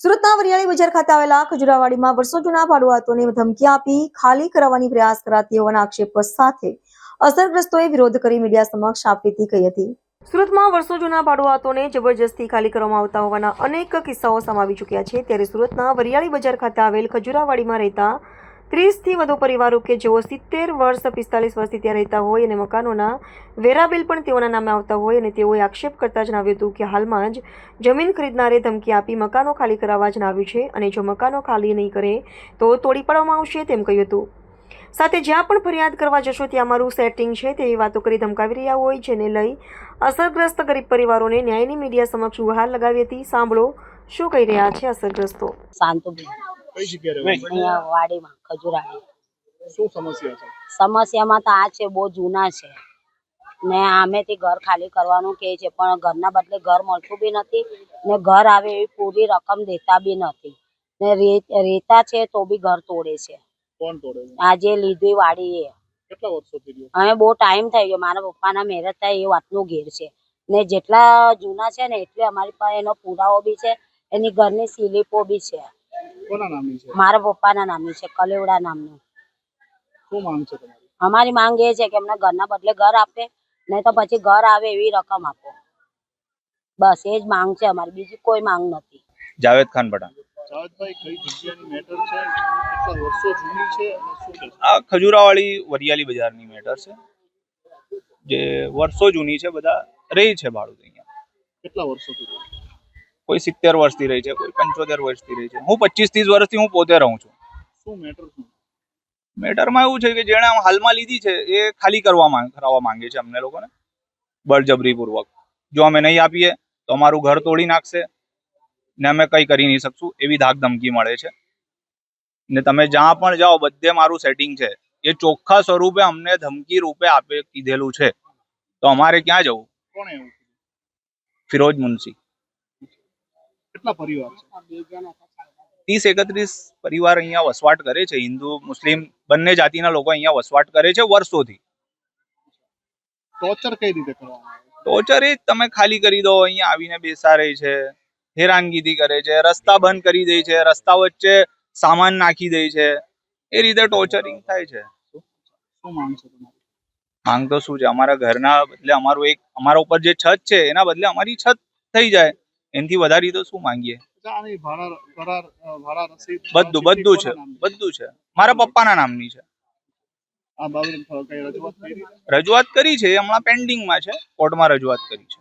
સુરતના વરિયાળી બજાર ખાતે આવેલા ખજુરાવાડીમાં વર્ષો જૂના ભાડુઆતોને ધમકી આપી ખાલી કરાવવાની પ્રયાસ કરાતી હોવાના આક્ષેપ સાથે અસરગ્રસ્તોએ વિરોધ કરી મીડિયા સમક્ષ આપવીતી કહી હતી। સુરતમાં વર્ષો જૂના ભાડુઆતોને જબરજસ્તી ખાલી કરવામાં આવતા હોવાના અનેક કિસ્સાઓ સામે આવી ચૂક્યા છે। ત્યારે સુરતના વરિયાળી બજાર ખાતે આવેલ ખજુરાવાડીમાં રહેતા 30 થી વધુ પરિવારો કે જેઓ 70 વર્ષ 45 વર્ષથી ત્યાં રહેતા હોય અને મકાનોના વેરા બિલ પણ તેઓના નામે આવતા હોય અને તેઓએ આક્ષેપ કરતા જણાવ્યું હતું કે હાલમાં જ જમીન ખરીદનારે ધમકી આપી મકાનો ખાલી કરાવવા જણાવ્યું છે અને જો મકાનો ખાલી નહીં કરે તો તોડી પાડવામાં આવશે તેમ કહ્યું હતું। સાથે જ્યાં પણ ફરિયાદ કરવા જશો ત્યાં અમારું સેટિંગ છે તેવી વાતો કરી ધમકાવી રહ્યા હોય, જેને લઈ અસરગ્રસ્ત ગરીબ પરિવારોને ન્યાયની મીડિયા સમક્ષ ગુહાર લગાવી હતી। સાંભળો શું કહી રહ્યા છે અસરગ્રસ્તો। કઈ જગ્યાએ અહીંયા વાડીમાં ખજુરાડી। શું સમસ્યા છે? સમસ્યામાં તો આ છે, બહુ જૂના છે ને આમેથી ઘર ખાલી કરવાનું કહે છે, પણ ઘરના બદલે ઘર મળતું બી નથી ને ઘર આવે એવી પૂરી રકમ દેતા બી નથી ને રેતા છે તો બી ઘર તોડે છે। કોણ તોડે છે? આજે લીધી વાડી એ કેટલા વર્ષોથી રહ્યો? હવે બહુ ટાઈમ થઈ ગયો, મારા પપ્પાના મેરેજ થાય એ વાતનું ઘેર છે ને જેટલા જૂના છે ને એટલે અમારી પાસે એનો પુરાવો બી છે, એની ઘરની સ્લીપો બી છે। કોના નામની છે? મારા પપ્પાના નામની છે, કલેવડા નામનું। શું માંગ છે તમારી? અમારી માંગ એ છે કે એમને ઘરના બદલે ઘર આપે, નહીં તો પછી ઘર આવે એવી રકમ આપો, બસ એ જ માંગ છે અમારી, બીજી કોઈ માંગ નથી। જાવેદ ખાન પઠાણ। જાવેદભાઈ, કઈ જગ્યાની મેટર છે? કેટલા વર્ષો જૂની છે અને શું છે? આ ખજુરાવાડી વરિયાળી બજારની મેટર છે, જે વર્ષો જૂની છે। બધા રહી છે ભાડું અહીંયા। કેટલા વર્ષોથી રહ્યો? કોઈ 70 વર્ષથી રહી છે, કોઈ 75 વર્ષથી રહી છે। હું 25-30 વર્ષથી હું પોતે રહું છું। શું મેટર શું? મેટરમાં એવું છે કે જેણે હાલમાં લીધી છે એ ખાલી કરાવવા માંગે છે અમને લોકોને બળજબરીપૂર્વક। જો અમે નહીં આપીએ તો અમારું ઘર તોડી નાખશે ને અમે કંઈ કરી નહીં શકશું એવી ધાક ધમકી મળે છે। ને તમે જ્યાં પણ જાઓ બધે મારું સેટિંગ છે, એ ચોખ્ખા સ્વરૂપે અમને ધમકી રૂપે કીધેલું છે, તો અમારે ક્યાં જવું? કોણે એવું કીધું? ફિરોજ મુનશી। કેટલા પરિવાર છે? 30-31 પરિવાર અહીંયા વસવાટ કરે છે। હિન્દુ મુસ્લિમ બંને જાતિના લોકો અહીંયા વસવાટ કરે છે વર્ષોથી। ટોર્ચર કઈ રીતે કરવામાં આવે? ટોર્ચર એ જ, તમે ખાલી કરી દો, અહીંયા આવીને બેસાડે છે, હેરાનગીરી કરે છે, રસ્તા બંધ કરી દે છે, રસ્તા વચ્ચે સામાન નાખી દે છે, એ રીતે ટોર્ચરિંગ થાય છે। શું માંગ છે તમારી? માંગ તો શું છે, અમારા ઘરના બદલે અમારા ઉપર જે છત છે એના બદલે અમારી છત થઈ જાય, એનાથી વધારે તો શું માંગીએ? આની ભાડા રસીદ બધું છે મારા પપ્પાના નામની છે। આ બાબતે કઈ રજૂઆત કરી? રજૂઆત કરી છે, હમણાં પેન્ડિંગમાં છે, કોર્ટમાં રજૂઆત કરી છે।